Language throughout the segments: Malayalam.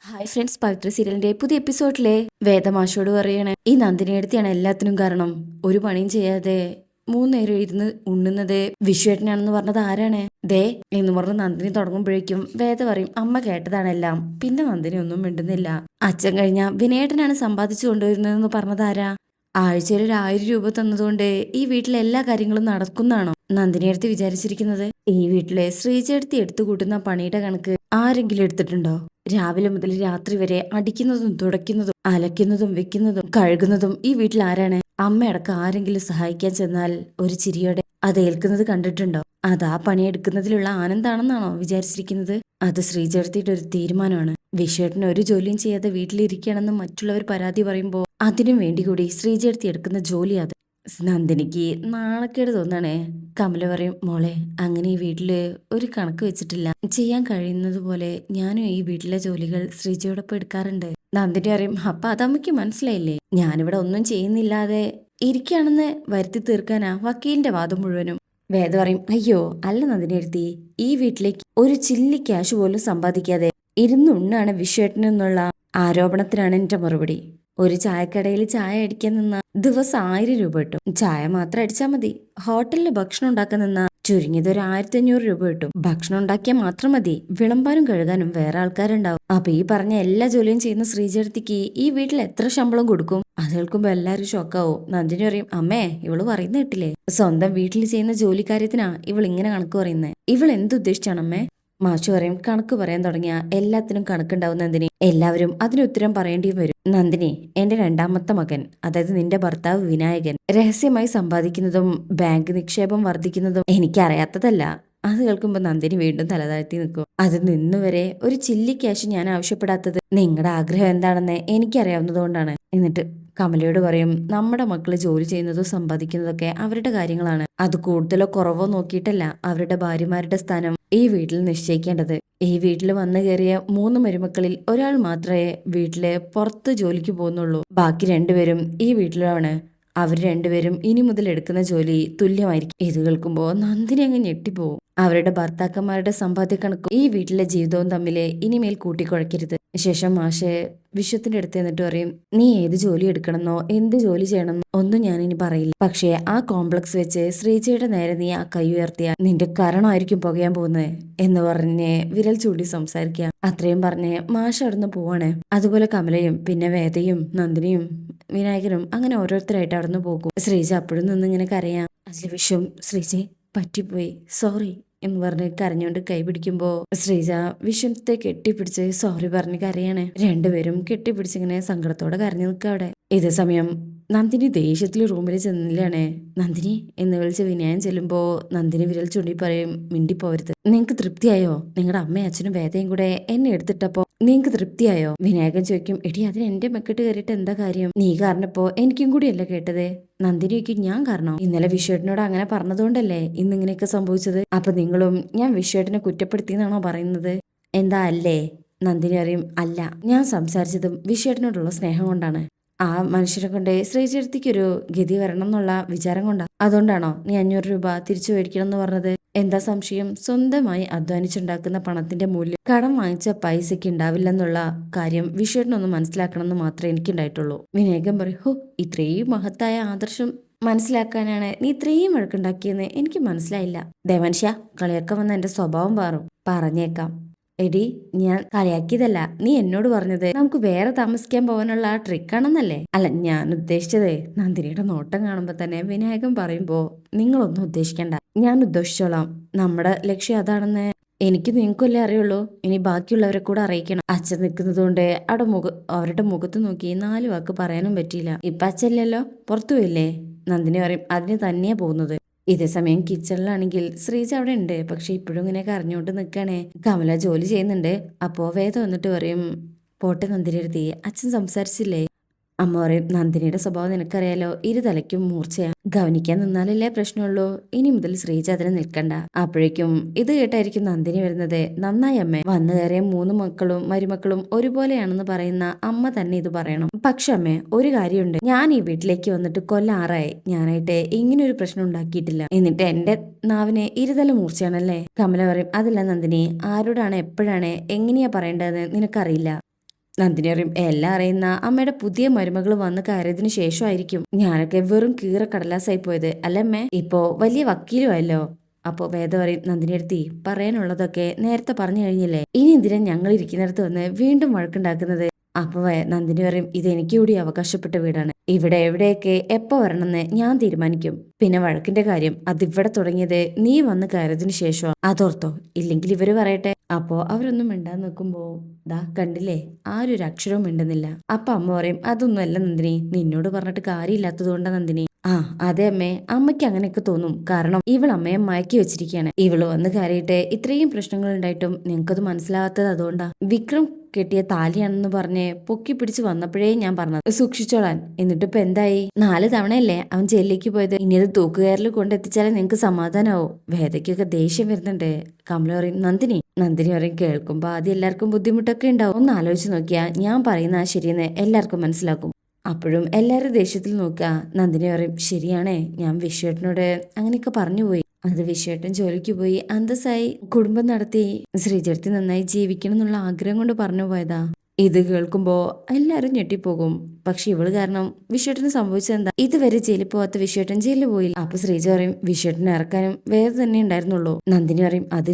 ഹായ് ഫ്രണ്ട്സ്, പവിത്ര സീരിയലിന്റെ പുതിയ എപ്പിസോഡിലെ വേദമാഷോട് പറയണേ, ഈ നന്ദിനിയെടുത്തിയാണ് എല്ലാത്തിനും കാരണം. ഒരു പണിയും ചെയ്യാതെ 3 നേരം ഇരുന്ന് ഉണ്ണുന്നത് വിശ്വേട്ടനാണെന്ന് പറഞ്ഞത് ആരാണ്? ദേ എന്ന് പറഞ്ഞ് നന്ദിനി തുടങ്ങുമ്പോഴേക്കും വേദ പറയും, അമ്മ കേട്ടതാണെല്ലാം. പിന്നെ നന്ദിനി ഒന്നും മിണ്ടുന്നില്ല. അച്ഛൻ കഴിഞ്ഞ വിനേട്ടനാണ് സമ്പാദിച്ചു കൊണ്ടുവരുന്നതെന്ന് പറഞ്ഞത് ആരാ? ആഴ്ചയിൽ 1,000 രൂപ തന്നതുകൊണ്ട് ഈ വീട്ടിലെ എല്ലാ കാര്യങ്ങളും നടക്കുന്നാണോ നന്ദിനിയെടുത്ത് വിചാരിച്ചിരിക്കുന്നത്? ഈ വീട്ടിലെ ശ്രീചേട്ടത്തി എടുത്തു കൂട്ടുന്ന പണിയുടെ കണക്ക് ആരെങ്കിലും എടുത്തിട്ടുണ്ടോ? രാവിലെ മുതൽ രാത്രി വരെ അടിക്കുന്നതും തുടയ്ക്കുന്നതും അലക്കുന്നതും വെക്കുന്നതും കഴുകുന്നതും ഈ വീട്ടിൽ ആരാണ്? അമ്മയടക്കം ആരെങ്കിലും സഹായിക്കാൻ ചെന്നാൽ ഒരു ചിരിയോടെ അത് ഏൽക്കുന്നത് കണ്ടിട്ടുണ്ടോ? അത് ആ പണിയെടുക്കുന്നതിലുള്ള ആനന്ദാണെന്നാണോ വിചാരിച്ചിരിക്കുന്നത്? അത് ശ്രീചേർത്തിയുടെ ഒരു തീരുമാനമാണ്. വിശ്വേട്ടന് ഒരു ജോലിയും ചെയ്യാതെ വീട്ടിലിരിക്കുകയാണെന്ന് മറ്റുള്ളവർ പരാതി പറയുമ്പോൾ അതിനു വേണ്ടി കൂടി ശ്രീചേർത്തി എടുക്കുന്ന ജോലി അത്. നന്ദിനിക്ക് നാണക്കേട് തോന്നാണേ. കമല പറയും, മോളെ അങ്ങനെ ഈ വീട്ടില് ഒരു കണക്ക് വെച്ചിട്ടില്ല. ചെയ്യാൻ കഴിയുന്നത് പോലെ ഞാനും ഈ വീട്ടിലെ ജോലികൾ ശ്രീജയോടൊപ്പം എടുക്കാറുണ്ട്. നന്ദിനി പറയും, അപ്പൊ അതമ്മയ്ക്ക് മനസ്സിലായില്ലേ? ഞാനിവിടെ ഒന്നും ചെയ്യുന്നില്ലാതെ ഇരിക്കുകയാണെന്ന് വരുത്തി തീർക്കാനാ വക്കീലിന്റെ വാദം മുഴുവനും. വേദ പറയും, അയ്യോ അല്ല നന്ദിനി എഴുതി, ഈ വീട്ടിലേക്ക് ഒരു ചില്ലി ക്യാഷ് പോലും സമ്പാദിക്കാതെ ഇരുന്നുണ്ണാണ് വിശ്വേട്ടനെന്നുള്ള ആരോപണത്തിനാണ് എന്റെ മറുപടി. ഒരു ചായക്കടയിൽ ചായ അടിക്കാൻ നിന്ന ദിവസം 1,000 രൂപ കിട്ടും. ചായ മാത്രം അടിച്ചാൽ മതി. ഹോട്ടലിൽ ഭക്ഷണം ഉണ്ടാക്കാൻ നിന്ന ചുരുങ്ങിയത് ഒരു 1,500 രൂപ കിട്ടും. ഭക്ഷണം ഉണ്ടാക്കിയാൽ മാത്രം മതി. വിളമ്പാനും കഴുകാനും വേറെ ആൾക്കാരുണ്ടാവും. അപ്പൊ ഈ പറഞ്ഞ എല്ലാ ജോലിയും ചെയ്യുന്ന ശ്രീചേർത്തിക്ക് ഈ വീട്ടിൽ എത്ര ശമ്പളം കൊടുക്കും? അത് കേൾക്കുമ്പോ എല്ലാരും ഷോക്കാവും. നന്ദിനി പറയും, അമ്മേ ഇവള് പറയുന്ന കേട്ടില്ലേ? സ്വന്തം വീട്ടിൽ ചെയ്യുന്ന ജോലിക്കാര്യത്തിനാ ഇവൾ ഇങ്ങനെ കണക്ക് പറയുന്നത്. ഇവൾ എന്തുദ്ദേശിച്ചാണ് അമ്മേ? മാഷു പറയും, കണക്ക് പറയാൻ തുടങ്ങിയ എല്ലാത്തിനും കണക്കുണ്ടാവും നന്ദിനി. എല്ലാവരും അതിന് ഉത്തരം പറയേണ്ടിയും വരും. നന്ദിനി, എന്റെ 2ാമത്തെ മകൻ, അതായത് നിന്റെ ഭർത്താവ് വിനായകൻ രഹസ്യമായി സമ്പാദിക്കുന്നതും ബാങ്ക് നിക്ഷേപം വർദ്ധിക്കുന്നതും എനിക്കറിയാത്തതല്ല. അത് കേൾക്കുമ്പോൾ നന്ദിനി വീണ്ടും തലതാഴ്ത്തി നിൽക്കും. അത് നിന്നുവരെ ഒരു ചില്ലി ക്യാഷ് ഞാൻ ആവശ്യപ്പെടാത്തത് നിങ്ങളുടെ ആഗ്രഹം എന്താണെന്ന് എനിക്കറിയാവുന്നതുകൊണ്ടാണ്. എന്നിട്ട് കമലയോട് പറയും, നമ്മുടെ മക്കള് ജോലി ചെയ്യുന്നതോ സമ്പാദിക്കുന്നതൊക്കെ അവരുടെ കാര്യങ്ങളാണ്. അത് കൂടുതലോ കുറവോ നോക്കിയിട്ടല്ല അവരുടെ ഭാര്യമാരുടെ സ്ഥാനം ഈ വീട്ടിൽ നിശ്ചയിക്കേണ്ടത്. ഈ വീട്ടിൽ വന്നു കയറിയ 3 മരുമക്കളിൽ ഒരാൾ മാത്രമേ വീട്ടിലെ പുറത്ത് ജോലിക്ക് പോകുന്നുള്ളൂ. ബാക്കി 2 പേരും ഈ വീട്ടിലാണ്. അവർ 2 പേരും ഇനി മുതൽ എടുക്കുന്ന ജോലി തുല്യമായിരിക്കും. ഇത് കേൾക്കുമ്പോൾ നന്ദിനി അങ്ങ് ഞെട്ടിപ്പോവും. അവരുടെ ഭർത്താക്കന്മാരുടെ സമ്പാദ്യ കണക്കും ഈ വീട്ടിലെ ജീവിതവും തമ്മിൽ ഇനിമേൽ കൂട്ടിക്കുഴയ്ക്കരുത്. ശേഷം മാഷെ വിശ്വത്തിന്റെ അടുത്ത് എന്നിട്ട് പറയും, നീ ഏത് ജോലി എടുക്കണമെന്നോ എന്ത് ജോലി ചെയ്യണമെന്നോ ഒന്നും ഞാൻ ഇനി പറയില്ല. പക്ഷേ ആ കോംപ്ലക്സ് വെച്ച് ശ്രീജയുടെ നേരെ നീ ആ കൈ ഉയർത്തിയ നിന്റെ കരണമായിരിക്കും പുകയാൻ പോകുന്നത് എന്ന് പറഞ്ഞ് വിരൽ ചൂണ്ടി സംസാരിക്കുക. അത്രയും പറഞ്ഞ് മാഷ് അവിടുന്ന് പോവാണ്. അതുപോലെ കമലയും പിന്നെ വേദയും നന്ദിനിയും വിനായകനും അങ്ങനെ ഓരോരുത്തരായിട്ട് അവിടുന്ന് പോകും. ശ്രീജ അപ്പോഴും നിന്നിങ്ങനെ കരയാം. അതിൽ വിശ്വം, ശ്രീജയെ പറ്റിപ്പോയി, സോറി എന്ന് പറഞ്ഞ് കരഞ്ഞുകൊണ്ട് കൈ പിടിക്കുമ്പോ ശ്രീജ വിശ്വത്തെ കെട്ടിപ്പിടിച്ച് സോറി പറഞ്ഞ് കരയാണ്. 2 പേരും കെട്ടിപ്പിടിച്ചിങ്ങനെ സങ്കടത്തോടെ കരഞ്ഞു നിൽക്കുക അവിടെ. ഇതേ സമയം നന്ദിനി ദേഷ്യത്തിൽ റൂമിൽ ചെന്നില്ലാണ്. നന്ദിനി എന്ന് വിളിച്ച് വിനയൻ ചെല്ലുമ്പോ നന്ദിനി വിരൽ ചൂണ്ടി പറയും, മിണ്ടിപ്പോരുത്. നിങ്ങക്ക് തൃപ്തിയായോ? നിങ്ങളുടെ അമ്മയും അച്ഛനും വേദയും കൂടെ എന്നെ എടുത്തിട്ടപ്പോ നിങ്ങക്ക് തൃപ്തിയായോ? വിനായകൻ ചോദിക്കും, എടി അതിന് എന്റെ മെക്കെട്ട് കയറിയിട്ട് എന്താ കാര്യം? നീ കാരണപ്പോ എനിക്കും കൂടിയല്ല കേട്ടത്. നന്ദിനിക്ക് ഞാൻ കാരണം? ഇന്നലെ വിശ്വേട്ടനോട് അങ്ങനെ പറഞ്ഞതുകൊണ്ടല്ലേ ഇന്നിങ്ങനെയൊക്കെ സംഭവിച്ചത്. അപ്പൊ നിങ്ങളും ഞാൻ വിശ്വേട്ടനെ കുറ്റപ്പെടുത്തിയെന്നാണോ പറയുന്നത്? എന്താ അല്ലേ? നന്ദിനി അറിയും, അല്ല, ഞാൻ സംസാരിച്ചതും വിശ്വേട്ടനോടുള്ള സ്നേഹം കൊണ്ടാണ്. ആ മനുഷ്യരെ കൊണ്ട് ശ്രീചേർത്തിക്കൊരു ഗതി വരണം എന്നുള്ള വിചാരം കൊണ്ടാ. അതുകൊണ്ടാണോ നീ 500 രൂപ തിരിച്ചു മേടിക്കണം എന്ന് പറഞ്ഞത്? എന്താ സംശയം? സ്വന്തമായി അധ്വാനിച്ചുണ്ടാക്കുന്ന പണത്തിന്റെ മൂല്യം കടം വാങ്ങിച്ച പൈസയ്ക്ക് ഉണ്ടാവില്ലെന്നുള്ള കാര്യം വിശ്വേട്ടനൊന്ന് മനസ്സിലാക്കണം എന്ന് മാത്രമേ എനിക്കുണ്ടായിട്ടുള്ളൂ. വിനേകം പറയും, ഹോ, ഇത്രയും മഹത്തായ ആദർശം മനസ്സിലാക്കാനാണ് നീ ഇത്രയും വഴക്കുണ്ടാക്കിയെന്ന് എനിക്ക് മനസ്സിലായില്ല. ദേവൻഷ്യ, കളിയാക്കാൻ വന്ന എന്റെ സ്വഭാവം മാറും, പറഞ്ഞേക്കാം. എടി, ഞാൻ കളിയാക്കിയതല്ല. നീ എന്നോട് പറഞ്ഞത് നമുക്ക് വേറെ താമസിക്കാൻ പോകാനുള്ള ആ ട്രിക്കാണെന്നല്ലേ? അല്ല, ഞാൻ ഉദ്ദേശിച്ചത്. നന്ദിനിയുടെ നോട്ടം കാണുമ്പോ തന്നെ വിനായകൻ പറയുമ്പോ, നിങ്ങളൊന്നും ഉദ്ദേശിക്കണ്ട, ഞാൻ ഉദ്ദേശിച്ചോളാം. നമ്മുടെ ലക്ഷ്യം അതാണെന്ന് എനിക്ക് നിങ്ങൾക്കല്ലേ അറിയുള്ളൂ. ഇനി ബാക്കിയുള്ളവരെ കൂടെ അറിയിക്കണം. അച്ഛൻ നിൽക്കുന്നത് കൊണ്ട് അവരുടെ മുഖത്ത് നോക്കി 4 വാക്ക് പറയാനും പറ്റിയില്ല. ഇപ്പൊ അച്ഛല്ലല്ലോ, പുറത്തു പോയില്ലേ? നന്ദിനി പറയും, അതിന് തന്നെയാ പോകുന്നത്. ഇതേ സമയം കിച്ചണിലാണെങ്കിൽ ശ്രീജ അവിടെ ഉണ്ട്. പക്ഷെ ഇപ്പോഴും ഇങ്ങനെയൊക്കെ അറിഞ്ഞുകൊണ്ട് നിൽക്കണേ. കമല ജോലി ചെയ്യുന്നുണ്ട്. അപ്പോ വേദ വന്നിട്ട് പറയും, പോട്ടെ നന്ദിനി എഴുതി, അച്ഛൻ സംസാരിച്ചില്ലേ? അമ്മ പറയും, നന്ദിനിയുടെ സ്വഭാവം നിനക്കറിയാലോ, ഇരുതലയ്ക്കും മൂർച്ചയാ. ഗവനിക്കാൻ നിന്നാലല്ലേ പ്രശ്നമുള്ളൂ. ഇനി മുതൽ ശ്രീജ അതിന് നിൽക്കണ്ട. അപ്പോഴേക്കും ഇത് കേട്ടായിരിക്കും നന്ദിനി വരുന്നത്. നന്നായി അമ്മേ, വന്നു കയറിയ 3 മരുമക്കളും ഒരുപോലെയാണെന്ന് പറയുന്ന അമ്മ തന്നെ ഇത് പറയണം. പക്ഷെ അമ്മേ, ഒരു കാര്യമുണ്ട്. ഞാൻ ഈ വീട്ടിലേക്ക് വന്നിട്ട് കൊല്ലം 6 ഞാനായിട്ട് ഇങ്ങനെ ഒരു പ്രശ്നം ഉണ്ടാക്കിയിട്ടില്ല. എന്നിട്ട് എന്റെ നാവിന് ഇരുതല മൂർച്ചയാണല്ലേ? കമല പറയും, അതല്ല നന്ദിനി, ആരോടാണ് എപ്പോഴാണ് എങ്ങനെയാ പറയേണ്ടതെന്ന് നിനക്കറിയില്ല. നന്ദിനി പറയും എല്ലാം അറിയുന്ന അമ്മയുടെ പുതിയ മരുമകൾ വന്ന് കയറിയതിനു ശേഷമായിരിക്കും ഞാനൊക്കെ വെറും കീറ കടലാസായി പോയത് അല്ലമ്മേ. ഇപ്പോ വലിയ വക്കീലുമല്ലോ. അപ്പോ വേദ പറയും നന്ദിനി അടുത്തി പറയാനുള്ളതൊക്കെ നേരത്തെ പറഞ്ഞു കഴിഞ്ഞില്ലേ, ഇനി എന്തിനാ ഞങ്ങൾ ഇരിക്കുന്നിടത്ത് വന്ന് വീണ്ടും വഴക്കുണ്ടാക്കുന്നത്. അപ്പൊ നന്ദിനി പറയും ഇതെനിക്ക് കൂടി അവകാശപ്പെട്ട വീടാണ്, ഇവിടെ എവിടെയൊക്കെ എപ്പോ വരണമെന്ന് ഞാൻ തീരുമാനിക്കും. പിന്നെ വഴക്കിന്റെ കാര്യം അതിവിടെ തുടങ്ങിയത് നീ വന്ന് കയറിയതിനു ശേഷം അതോർത്തോ, ഇല്ലെങ്കിൽ ഇവര് പറയട്ടെ. അപ്പോ അവരൊന്നും മിണ്ടാൻ നിൽക്കുമ്പോ ദാ കണ്ടില്ലേ, ആരൊരു അക്ഷരവും മിണ്ടുന്നില്ല. അപ്പൊ അമ്മ പറയും അതൊന്നുമല്ല നന്ദിനി, നിന്നോട് പറഞ്ഞിട്ട് കാര്യമില്ലാത്തത് കൊണ്ടാ നന്ദിനി. ആ അതെ അമ്മേ, അമ്മയ്ക്ക് അങ്ങനെയൊക്കെ തോന്നും, കാരണം ഇവൾ അമ്മയെ മയക്കി വെച്ചിരിക്കുകയാണ്. ഇവള് വന്ന് കയറിയിട്ട് ഇത്രയും പ്രശ്നങ്ങൾ ഉണ്ടായിട്ടും നിങ്ങൾക്കത് മനസ്സിലാവാത്തത് അതുകൊണ്ടാ. വിക്രം കെട്ടിയ താലിയാണെന്ന് പറഞ്ഞ് പൊക്കി പിടിച്ച് വന്നപ്പോഴേ ഞാൻ പറഞ്ഞത് സൂക്ഷിച്ചോളാൻ. എന്നിട്ടിപ്പോ എന്തായി? 4 തവണയല്ലേ അവൻ ജയിലിലേക്ക് പോയത്. ഇനി അത് തൂക്കുകയറിൽ കൊണ്ടെത്തിച്ചാലേ നിങ്ങക്ക് സമാധാനാവോ. വേദയ്ക്കൊക്കെ ദേഷ്യം വരുന്നുണ്ട്. കമല പറയും നന്ദിനി പറയും കേൾക്കുമ്പോ ആദ്യം എല്ലാവർക്കും ബുദ്ധിമുട്ടൊക്കെ ഉണ്ടാവും, ഒന്ന് ആലോചിച്ച് നോക്കിയാ ഞാൻ പറയുന്ന ശരിയെന്ന് എല്ലാവർക്കും മനസ്സിലാക്കും. അപ്പോഴും എല്ലാവരും ദേഷ്യത്തിൽ നോക്കുക. നന്ദിനി പറയും ശരിയാണേ, ഞാൻ വിശ്വേട്ടനോട് അങ്ങനെയൊക്കെ പറഞ്ഞു പോയി. അത് വിശ്വേട്ടൻ ജോലിക്ക് പോയി അന്തസ്സായി കുടുംബം നടത്തി ശ്രീചേർത്തി നന്നായി ജീവിക്കണം എന്നുള്ള ആഗ്രഹം കൊണ്ട് പറഞ്ഞു പോയതാ. ഇത് കേൾക്കുമ്പോ എല്ലാരും ഞെട്ടിപ്പോകും. പക്ഷെ ഇവള് കാരണം വിശ്വേട്ടന് സംഭവിച്ചത് എന്താ? ഇതുവരെ ജയിലിൽ പോവാത്ത വിശ്വേട്ടൻ ജയിലിൽ പോയില്ല. അപ്പൊ ശ്രീജ പറയും വിശ്വേട്ടനെ ഇറക്കാനും വേദ തന്നെ ഉണ്ടായിരുന്നുള്ളൂ. നന്ദിനി പറയും അത്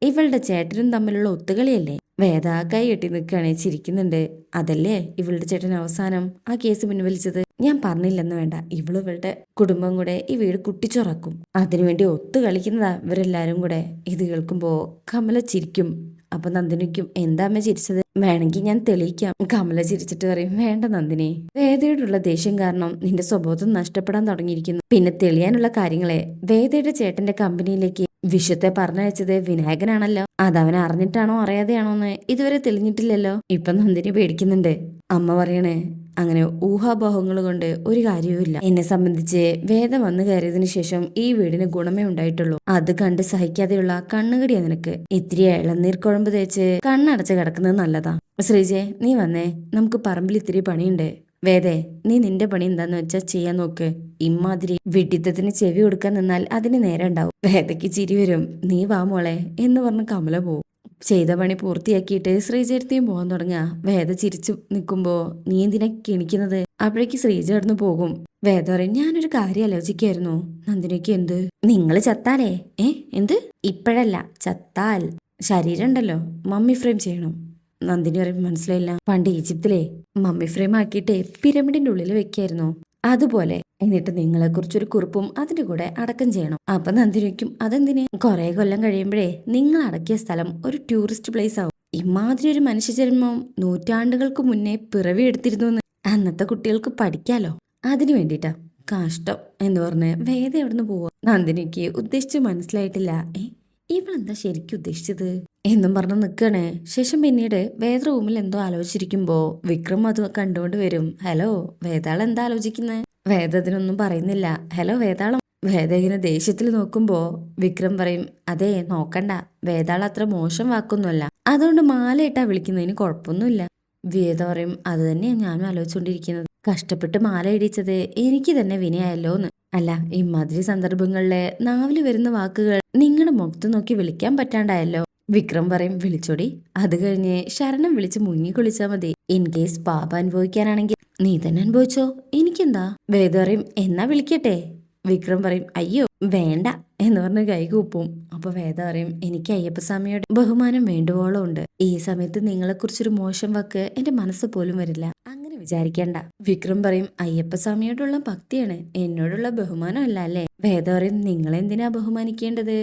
ഇവളുടെ ചേട്ടനും തമ്മിലുള്ള ഒത്തുകളിയല്ലേ. വേദ കൈ കെട്ടി നിൽക്കുകയാണെ ചിരിക്കുന്നുണ്ട്. അതല്ലേ ഇവളുടെ ചേട്ടൻ അവസാനം ആ കേസ് പിൻവലിച്ചത്. ഞാൻ പറഞ്ഞില്ലെന്ന് വേണ്ട, ഇവളുടെ കുടുംബം കൂടെ ഈ വീട് കുട്ടിച്ചോറാക്കും. അതിനുവേണ്ടി ഒത്തു കളിക്കുന്നതാ ഇവരെല്ലാരും കൂടെ. ഇത് കേൾക്കുമ്പോ കമല ചിരിക്കും. അപ്പൊ നന്ദിനിക്കും എന്താ അമ്മ ചിരിച്ചത്, വേണമെങ്കിൽ ഞാൻ തെളിയിക്കാം. കമല ചിരിച്ചിട്ട് പറയും വേണ്ട നന്ദിനി, വേദയോടുള്ള ദേഷ്യം കാരണം നിന്റെ സ്വബോധം നഷ്ടപ്പെടാൻ തുടങ്ങിയിരിക്കുന്നു. പിന്നെ തെളിയാനുള്ള കാര്യങ്ങളെ, വേദയുടെ ചേട്ടന്റെ കമ്പനിയിലേക്ക് വിശ്വത്തെ പറഞ്ഞയച്ചത് വിനായകനാണല്ലോ. അതവൻ അറിഞ്ഞിട്ടാണോ അറിയാതെയാണോന്ന് ഇതുവരെ തെളിഞ്ഞിട്ടില്ലല്ലോ. ഇപ്പൊ നന്ദിനി പേടിക്കുന്നുണ്ട്. അമ്മ പറയണേ അങ്ങനെ ഊഹാപോഹങ്ങൾ കൊണ്ട് ഒരു കാര്യവുമില്ല. എന്നെ സംബന്ധിച്ച് വേദം വന്നു കയറിയതിനു ശേഷം ഈ വീടിന് ഗുണമേ ഉണ്ടായിട്ടുള്ളൂ. അത് കണ്ട് സഹിക്കാതെയുള്ള കണ്ണുകടിയാ നിനക്ക്. ഇത്തിരി ഇളനീർ കുഴമ്പ് തേച്ച് കണ്ണടച്ച് കിടക്കുന്നത് നല്ലതാ. ശ്രീജെ നീ വന്നേ, നമുക്ക് പറമ്പിൽ ഇത്തിരി പണിയുണ്ട്. വേദേ നീ നിന്റെ പണി എന്താന്ന് വെച്ചാ ചെയ്യാൻ നോക്ക്. ഇമ്മാതിരി വിഡിത്തത്തിന് ചെവി കൊടുക്കാൻ നിന്നാൽ അതിന് നേരം ഉണ്ടാവും. വേദയ്ക്ക് ചിരി വരും. നീ വാ മോളെ എന്ന് പറഞ്ഞ് കമല പോവും. ചെയ്ത പണി പൂർത്തിയാക്കിയിട്ട് ശ്രീജേടത്തിയും പോകാൻ തുടങ്ങുക. വേദ ചിരിച്ചു നിൽക്കുമ്പോ നീ എന്തിനാ കിണിക്കുന്നത്? അപ്പോഴേക്ക് ശ്രീജ കിടന്നു പോകും. വേദ പറയും ഞാനൊരു കാര്യം ആലോചിക്കായിരുന്നു. നന്ദിനിക്ക് എന്ത്? നിങ്ങള് ചത്താലേ? എന്ത്? ഇപ്പോഴല്ല, ചത്താൽ ശരീരം ഉണ്ടല്ലോ മമ്മി ഫ്രെയിം ചെയ്യണം. നന്ദിനി പറയും മനസ്സിലായില്ല. പണ്ട് ഈജിപ്തിലെ മമ്മി ഫ്രെയിം ആക്കിയിട്ട് പിരമിഡിന്റെ ഉള്ളിൽ വെക്കായിരുന്നു, അതുപോലെ. എന്നിട്ട് നിങ്ങളെ കുറിച്ചൊരു കുറിപ്പും അതിന്റെ കൂടെ അടക്കം ചെയ്യണം. അപ്പൊ നന്ദിനിക്കും അതെന്തിന്? കുറെ കൊല്ലം കഴിയുമ്പോഴേ നിങ്ങൾ അടക്കിയ സ്ഥലം ഒരു ടൂറിസ്റ്റ് പ്ലേസ് ആവും. ഇമാതിരി ഒരു മനുഷ്യജന്മം നൂറ്റാണ്ടുകൾക്ക് മുന്നേ പിറവിയെടുത്തിരുന്നു അന്നത്തെ കുട്ടികൾക്ക് പഠിക്കാലോ. അതിനു വേണ്ടിട്ടാ. കഷ്ടം എന്ന് പറഞ്ഞ് വേദ എവിടുന്ന് പോവാ. നന്ദിനിക്ക് ഉദ്ദേശിച്ച് മനസ്സിലായിട്ടില്ല. ഇവളെന്താ ശരിക്കും ഉദ്ദേശിച്ചത് എന്നും പറഞ്ഞ് നിൽക്കണേ. ശേഷം പിന്നീട് വേദ റൂമിൽ എന്തോ ആലോചിച്ചിരിക്കുമ്പോ വിക്രം അത് കണ്ടുകൊണ്ട് വരും. ഹലോ വേതാളം എന്താ ആലോചിക്കുന്നത്? വേദ അതിനൊന്നും പറയുന്നില്ല. ഹലോ വേതാളം. വേദ ഇങ്ങനെ ദേഷ്യത്തിൽ നോക്കുമ്പോ വിക്രം പറയും അതെ നോക്കണ്ട, വേതാളം അത്ര മോശം വാക്കൊന്നുമല്ല, അതുകൊണ്ട് മാലയിട്ടാ വിളിക്കുന്നതിന് കുഴപ്പമൊന്നുമില്ല. വേദ പറയും അത് തന്നെയാ ഞാനും ആലോചിച്ചുകൊണ്ടിരിക്കുന്നത്. കഷ്ടപ്പെട്ട് മാല ഇടിച്ചത് എനിക്ക് തന്നെ വിനയായല്ലോന്ന്. അല്ല ഇമാതിരി സന്ദർഭങ്ങളില് നാവില് വരുന്ന വാക്കുകൾ നിങ്ങളുടെ മുഖത്ത് നോക്കി വിളിക്കാൻ പറ്റാണ്ടായല്ലോ. വിക്രം പറയും വിളിച്ചോടി, അത് കഴിഞ്ഞ് ശരണം വിളിച്ച് മുങ്ങിക്കുളിച്ചാ മതി. ഇൻ കേസ് പാപ അനുഭവിക്കാനാണെങ്കിൽ നീ തന്നെ അനുഭവിച്ചോ, എനിക്കെന്താ. വേദ പറയും എന്നാ വിളിക്കട്ടെ. വിക്രം പറയും അയ്യോ വേണ്ട എന്ന് പറഞ്ഞ് കൈകൂപ്പും. അപ്പൊ വേദ പറയും എനിക്ക് അയ്യപ്പസ്വാമിയുടെ ബഹുമാനം വേണ്ടുവോളം ഉണ്ട്. ഈ സമയത്ത് നിങ്ങളെ കുറിച്ചൊരു മോശം വാക്ക് എന്റെ മനസ്സ് പോലും വരില്ല, അങ്ങനെ വിചാരിക്കണ്ട. വിക്രം പറയും അയ്യപ്പസ്വാമിയോടുള്ള ഭക്തിയാണ്, എന്നോടുള്ള ബഹുമാനം അല്ല അല്ലേ. വേദ പറയും നിങ്ങളെന്തിനാ ബഹുമാനിക്കേണ്ടത്?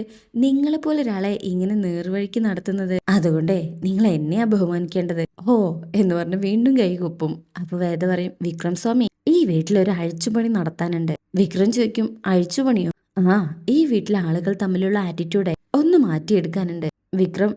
നിങ്ങളെ പോലെ ഒരാളെ ഇങ്ങനെ നേർവഴിക്ക് നടത്തുന്നത്, അതുകൊണ്ടേ നിങ്ങൾ എന്നെയാ ബഹുമാനിക്കേണ്ടത്. ഓ എന്ന് പറഞ്ഞ് വീണ്ടും കൈകൂപ്പും. അപ്പൊ വേദ പറയും വിക്രം സ്വാമി ഈ വീട്ടിലൊരു അഴിച്ചുപണി നടത്താനുണ്ട്. വിക്രം ചോദിക്കും അഴിച്ചുപണിയോ? ഈ വീട്ടിലെ ആളുകൾ തമ്മിലുള്ള ആറ്റിറ്റ്യൂഡ് ഒന്ന് മാറ്റിയെടുക്കാനുണ്ട്. വിക്രം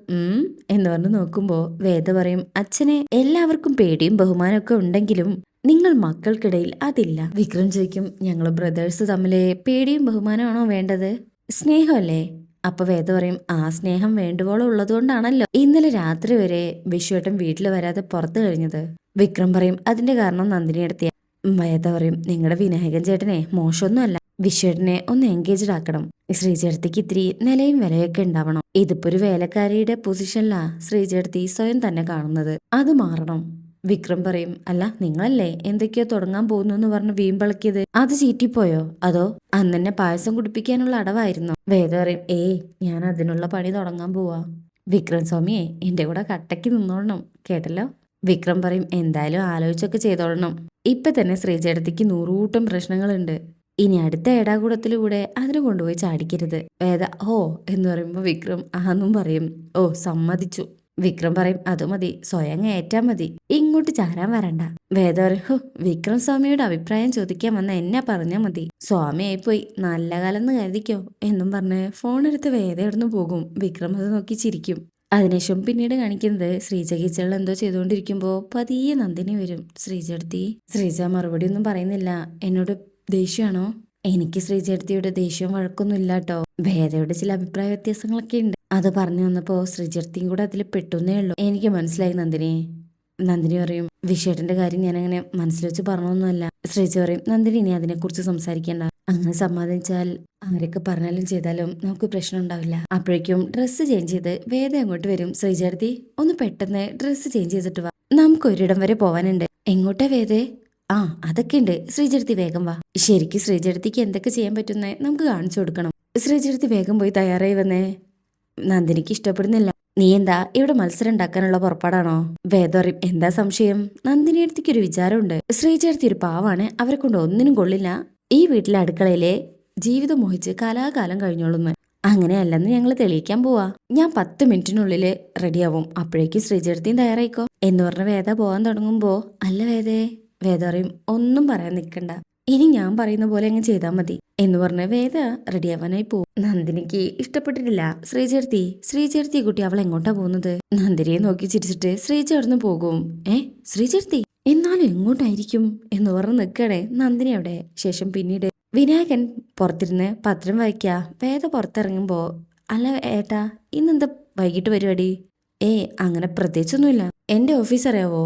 എന്ന് പറഞ്ഞ് നോക്കുമ്പോ വേദ പറയും അച്ഛനെ എല്ലാവർക്കും പേടിയും ബഹുമാനമൊക്കെ ഉണ്ടെങ്കിലും നിങ്ങൾ മക്കൾക്കിടയിൽ അതില്ല. വിക്രം ചോദിക്കും ഞങ്ങൾ ബ്രദേഴ്സ് തമ്മില് പേടിയും ബഹുമാനമാണോ വേണ്ടത്, സ്നേഹമല്ലേ? അപ്പൊ വേദ പറയും ആ സ്നേഹം വേണ്ടുവോളം ഉള്ളതുകൊണ്ടാണല്ലോ ഇന്നലെ രാത്രി വരെ വിശ്വേട്ടൻ വീട്ടിൽ വരാതെ പുറത്തു കഴിഞ്ഞത്. വിക്രം പറയും അതിന്റെ കാരണം നന്ദിനി എടുത്തിയ. വേദ പറയും നിങ്ങളുടെ വിനായകൻ ചേട്ടനെ മോശമൊന്നുമല്ല, വിശ്വേട്ടനെ ഒന്ന് എൻഗേജ്ഡ് ആക്കണം. ശ്രീചേട്ടത്തിക്ക് ഇത്തിരി നിലയും വിലയൊക്കെ ഉണ്ടാവണം. ഇതിപ്പോ ഒരു വേലക്കാരിയുടെ പൊസിഷനിലാ ശ്രീചേട്ടത്തി സ്വയം തന്നെ കാണുന്നത്, അത് മാറണം. വിക്രം പറയും, അല്ല നിങ്ങളല്ലേ എന്തൊക്കെയോ തുടങ്ങാൻ പോകുന്നു എന്ന് പറഞ്ഞ് വീമ്പിളക്കിയത്, അത് ചീറ്റിപ്പോയോ അതോ അന്നെന്നെ പായസം കുടിപ്പിക്കാനുള്ള അടവായിരുന്നോ? വേദ പറയും, ഏയ് ഞാൻ അതിനുള്ള പണി തുടങ്ങാൻ പോവാ. വിക്രം സ്വാമിയെ എന്റെ കൂടെ കട്ടയ്ക്ക് നിന്നോളണം കേട്ടല്ലോ. വിക്രം പറയും, എന്തായാലും ആലോചിച്ചൊക്കെ ചെയ്തോളണം. ഇപ്പൊ തന്നെ ശ്രീചേട്ടത്തിക്ക് നൂറുകൂട്ടം പ്രശ്നങ്ങളുണ്ട്. ഇനി അടുത്ത ഏടാകൂടത്തിലൂടെ അതിന് കൊണ്ടുപോയി ചാടിക്കരുത്. വേദ ഓ എന്ന് പറയുമ്പോ വിക്രം ആന്നും പറയും, ഓ സമ്മതിച്ചു. വിക്രം പറയും, അത് മതി, സ്വയം ഏറ്റാ മതി, ഇങ്ങോട്ട് ചാരാൻ വരണ്ട. വേദ പറയും, ഹോ വിക്രം സ്വാമിയുടെ അഭിപ്രായം ചോദിക്കാൻ വന്ന എന്നെ പറഞ്ഞാ മതി, സ്വാമിയായിപ്പോയി നല്ല കാലം കരുതിക്കോ എന്നും പറഞ്ഞ് ഫോണെടുത്ത് വേദ ഇടന്നു പോകും. വിക്രം അത് നോക്കി ചിരിക്കും. അതിനുശേഷം പിന്നീട് കാണിക്കുന്നത് ശ്രീജ കിച്ചണിൽ എന്തോ ചെയ്തുകൊണ്ടിരിക്കുമ്പോ പതിയെ നന്ദിനി വരും. ശ്രീജടുത്തി. ശ്രീജ മറുപടി ഒന്നും പറയുന്നില്ല. എന്നോട് ദേഷ്യമാണോ? എനിക്ക് ശ്രീജടുത്തിയുടെ ദേഷ്യവും വഴക്കൊന്നും ഇല്ലാട്ടോ. വേദയുടെ ചില അഭിപ്രായ വ്യത്യാസങ്ങളൊക്കെ ഉണ്ട്. അത് പറഞ്ഞു വന്നപ്പോ ശ്രീജടുത്തിയും കൂടെ അതിൽ പെട്ടുന്നേ ഉള്ളൂ. എനിക്ക് മനസ്സിലായി നന്ദിനി. നന്ദിനി പറയും, വിഷേട്ടന്റെ കാര്യം ഞാൻ അങ്ങനെ മനസ്സിൽ വെച്ച് പറഞ്ഞൊന്നുമല്ല. ശ്രീജ പറയും, നന്ദിനി ഇനി അതിനെക്കുറിച്ച് സംസാരിക്കേണ്ട. അങ്ങനെ സമ്മതിച്ചാൽ ആരൊക്കെ പറഞ്ഞാലും ചെയ്താലും നമുക്ക് പ്രശ്നം ഉണ്ടാവില്ല. അപ്പോഴേക്കും ഡ്രസ്സ് ചേഞ്ച് ചെയ്ത് വേദ അങ്ങോട്ട് വരും. ശ്രീജടുത്തി ഒന്ന് പെട്ടെന്ന് ഡ്രസ്സ് ചേഞ്ച് ചെയ്തിട്ട് വാ, നമുക്ക് ഒരിടം വരെ പോവാനുണ്ട്. എങ്ങോട്ടാ വേദേ? ആ അതൊക്കെ ഉണ്ട്, ശ്രീജടുത്തി വേഗം വാ. ശരിക്കും ശ്രീജടുത്തിക്ക് എന്തൊക്കെ ചെയ്യാൻ പറ്റുന്നേ നമുക്ക് കാണിച്ചു കൊടുക്കണം. ശ്രീജടുത്തി വേഗം പോയി തയ്യാറായി വന്നേ. നന്ദിനിക്ക് ഇഷ്ടപ്പെടുന്നില്ല. നീ എന്താ ഇവിടെ മത്സരം ഉണ്ടാക്കാനുള്ള പുറപ്പാടാണോ? വേദ പറയും, എന്താ സംശയം? നന്ദിനി അടുത്തേക്ക് ഒരു വിചാരമുണ്ട്. ശ്രീജടുത്തി ഒരു പാവാണ്, അവരെ കൊണ്ട് ഒന്നിനും കൊള്ളില്ല. ഈ വീട്ടിലെ അടുക്കളയിലെ ജീവിതം മോഹിച്ച് കലാകാലം കഴിഞ്ഞോളുന്നു. അങ്ങനെയല്ലെന്ന് ഞങ്ങൾ തെളിയിക്കാൻ പോവാ. ഞാൻ 10 മിനിറ്റിനുള്ളില് റെഡിയാവും. അപ്പോഴേക്കും ശ്രീജടുത്തിയും തയ്യാറായിക്കോ എന്ന് പറഞ്ഞ വേദ പോവാൻ തുടങ്ങുമ്പോ, അല്ല വേദേ. വേദ പറയും, ഒന്നും പറയാൻ നിൽക്കണ്ട, ഇനി ഞാൻ പറയുന്ന പോലെ അങ്ങ് ചെയ്താൽ മതി എന്ന് പറഞ്ഞ് വേദ റെഡിയാവാനായി പോകും. നന്ദിനിക്ക് ഇഷ്ടപ്പെട്ടിട്ടില്ല ശ്രീചേർത്തി കുട്ടി അവൾ എങ്ങോട്ടാ പോകുന്നത്? നന്ദിനിയെ നോക്കി ചിരിച്ചിട്ട് ശ്രീജ അവിടുന്ന് പോകും. ശ്രീചേർത്തി എന്നാലും എങ്ങോട്ടായിരിക്കും എന്ന് പറഞ്ഞ് നിൽക്കണേ നന്ദിനി അവിടെ. ശേഷം പിന്നീട് വിനായകൻ പുറത്തിരുന്ന് പത്രം വായിക്കാ. വേദ പുറത്തിറങ്ങുമ്പോ, അല്ല ഏട്ടാ ഇന്നെന്താ വൈകിട്ട് പരിപാടി? അങ്ങനെ പ്രത്യേകിച്ചൊന്നുമില്ല. എന്റെ ഓഫീസ് അറിയാവോ?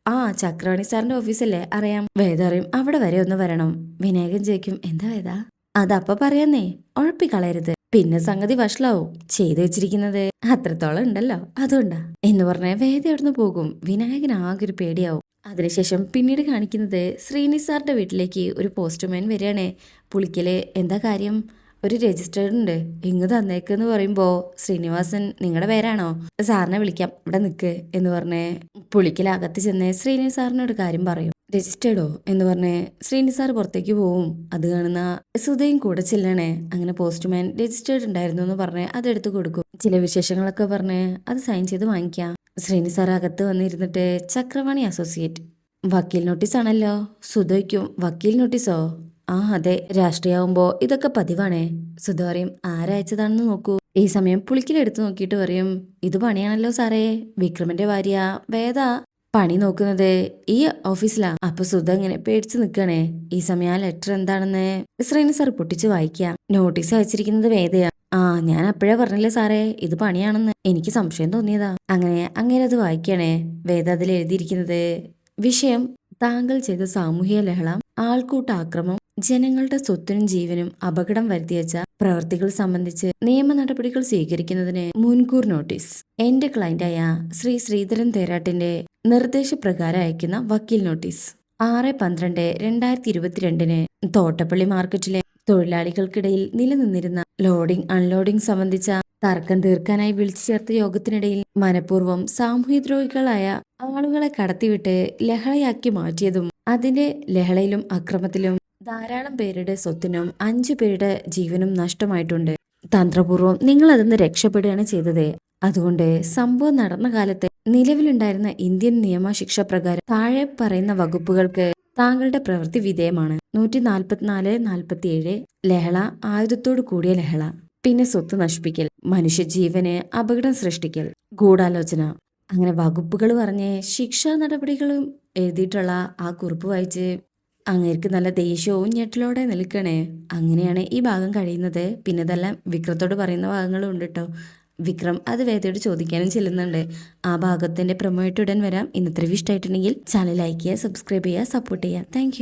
ആ ചക്രവാണി സാറിന്റെ ഓഫീസല്ലേ? അറിയാം. വേദ അറിയും, അവിടെ വരെ ഒന്ന് വരണം. വിനായകൻ ചോദിക്കും, എന്താ വേദ? അതപ്പ പറയാന്നേ, ഉഴപ്പിക്കളയരുത്, പിന്നെ സംഗതി വഷളാവും. ചെയ്തു വെച്ചിരിക്കുന്നത് അത്രത്തോളം ഉണ്ടല്ലോ, അതുകൊണ്ടാ എന്ന് പറഞ്ഞ വേദ അവിടുന്ന് പോകും. വിനായകൻ ആകെ ഒരു പേടിയാവും. അതിനുശേഷം പിന്നീട് കാണിക്കുന്നത് ശ്രീനിസാറിന്റെ വീട്ടിലേക്ക് ഒരു പോസ്റ്റ്മാൻ വരികയാണേ. പുളിക്കല് എന്താ കാര്യം? ഒരു രജിസ്റ്റേർഡ് ഉണ്ട്, ഇങ്ങ് തന്നേക്കെന്ന് പറയുമ്പോ, ശ്രീനിവാസൻ നിങ്ങളുടെ പേരാണോ? സാറിനെ വിളിക്കാം, ഇവിടെ നിൽക്ക് എന്ന് പറഞ്ഞ് പുളിക്കലകത്ത് ചെന്ന് ശ്രീനിവാസ് സാറിനോട് കാര്യം പറയും. രജിസ്റ്റേർഡോ എന്ന് പറഞ്ഞ് ശ്രീനിസാർ പുറത്തേക്ക് പോവും. അത് കാണുന്ന സുധയും കൂടെ ചെല്ലണേ. അങ്ങനെ പോസ്റ്റ്മാൻ രജിസ്റ്റേർഡ് ഉണ്ടായിരുന്നു എന്ന് പറഞ്ഞ് അതെടുത്ത് കൊടുക്കും. ചില വിശേഷങ്ങളൊക്കെ പറഞ്ഞ് അത് സൈൻ ചെയ്ത് വാങ്ങിക്കാം. ശ്രീനിസാർ അകത്ത് വന്നിരുന്നിട്ട്, ചക്രവാണി അസോസിയേറ്റ്, വക്കീൽ നോട്ടീസ് ആണല്ലോ. സുധയ്ക്കും, വക്കീൽ നോട്ടീസോ? ആ അതെ, രാഷ്ട്രീയമാവുമ്പോ ഇതൊക്കെ പതിവാണേ. സുധ പറയും, ആരയച്ചതാണെന്ന് നോക്കൂ. ഈ സമയം പുളിക്കിലെടുത്ത് നോക്കിയിട്ട് പറയും, ഇത് പണിയാണല്ലോ സാറേ, വിക്രമന്റെ ഭാര്യ വേദ പണി നോക്കുന്നത് ഈ ഓഫീസിലാ. അപ്പൊ സുധ ഇങ്ങനെ പേടിച്ച് നിൽക്കണേ. ഈ സമയം ആ ലെറ്റർ എന്താണെന്ന് ശ്രീനി സാർ പൊട്ടിച്ച് വായിക്കാം. നോട്ടീസ് അയച്ചിരിക്കുന്നത് വേദയാ. ഞാൻ അപ്പോഴേ പറഞ്ഞില്ലേ സാറേ, ഇത് പണിയാണെന്ന്. എനിക്ക് സംശയം തോന്നിയതാ. അങ്ങനെ അത് വായിക്കണേ. വേദ അതിൽ എഴുതിയിരിക്കുന്നത്, വിഷയം താങ്കൾ ചെയ്ത സാമൂഹിക ലഹള, ആൾക്കൂട്ട ആക്രമം, ജനങ്ങളുടെ സ്വത്തിനും ജീവനും അപകടം വരുത്തിവെച്ച പ്രവർത്തികൾ സംബന്ധിച്ച് നിയമ നടപടികൾ സ്വീകരിക്കുന്നതിന് മുൻകൂർ നോട്ടീസ്. എന്റെ ക്ലയന്റായ ശ്രീ ശ്രീധരൻ തേരാട്ടിന്റെ നിർദ്ദേശപ്രകാരം അയക്കുന്ന വക്കീൽ നോട്ടീസ് 6/12/2022 തോട്ടപ്പള്ളി മാർക്കറ്റിലെ തൊഴിലാളികൾക്കിടയിൽ നിലനിന്നിരുന്ന ലോഡിംഗ് അൺലോഡിംഗ് സംബന്ധിച്ച തർക്കം തീർക്കാനായി വിളിച്ചു ചേർത്ത യോഗത്തിനിടയിൽ മനഃപൂർവ്വം സാമൂഹ്യദ്രോഹികളായ ആളുകളെ കടത്തിവിട്ട് ലഹളയാക്കി മാറ്റിയതും അതിന്റെ ലഹളയിലും അക്രമത്തിലും ധാരാളം പേരുടെ സ്വത്തിനും 5 പേരുടെ ജീവനും നഷ്ടമായിട്ടുണ്ട്. തന്ത്രപൂർവ്വം നിങ്ങൾ അതിന്ന് രക്ഷപ്പെടുകയാണ് ചെയ്തത്. അതുകൊണ്ട് സംഭവം നടന്ന കാലത്ത് നിലവിലുണ്ടായിരുന്ന ഇന്ത്യൻ നിയമശിക്ഷ പ്രകാരം താഴെ പറയുന്ന വകുപ്പുകൾക്ക് താങ്കളുടെ പ്രവൃത്തി വിധേയമാണ്. 144-47 ലഹള, ആയുധത്തോടു കൂടിയ ലഹള, പിന്നെ സ്വത്ത് നശിപ്പിക്കൽ, മനുഷ്യജീവന് അപകടം സൃഷ്ടിക്കൽ, ഗൂഢാലോചന, അങ്ങനെ വകുപ്പുകൾ പറഞ്ഞ് ശിക്ഷാ നടപടികളും എഴുതിയിട്ടുള്ള ആ കുറിപ്പ് വായിച്ച് അങ്ങേർക്ക് നല്ല ദേഷ്യവും ഞെട്ടലോടെ നിൽക്കണേ. അങ്ങനെയാണ് ഈ ഭാഗം കഴിയുന്നത്. പിന്നെ ഇതെല്ലാം വിക്രത്തോട് പറയുന്ന ഭാഗങ്ങളും ഉണ്ട് കേട്ടോ. വിക്രം അത് വേദയോട് ചോദിക്കാനും ചെല്ലുന്നുണ്ട്. ആ ഭാഗത്തിന്റെ പ്രൊമോ ആയിട്ട് ഉടൻ വരാം. ഇന്നത്തെ റിവ്യൂ ഇഷ്ടമായിട്ടുണ്ടെങ്കിൽ ചാനൽ ലൈക്ക് ചെയ്യുക, സബ്സ്ക്രൈബ് ചെയ്യുക, സപ്പോർട്ട് ചെയ്യുക. താങ്ക്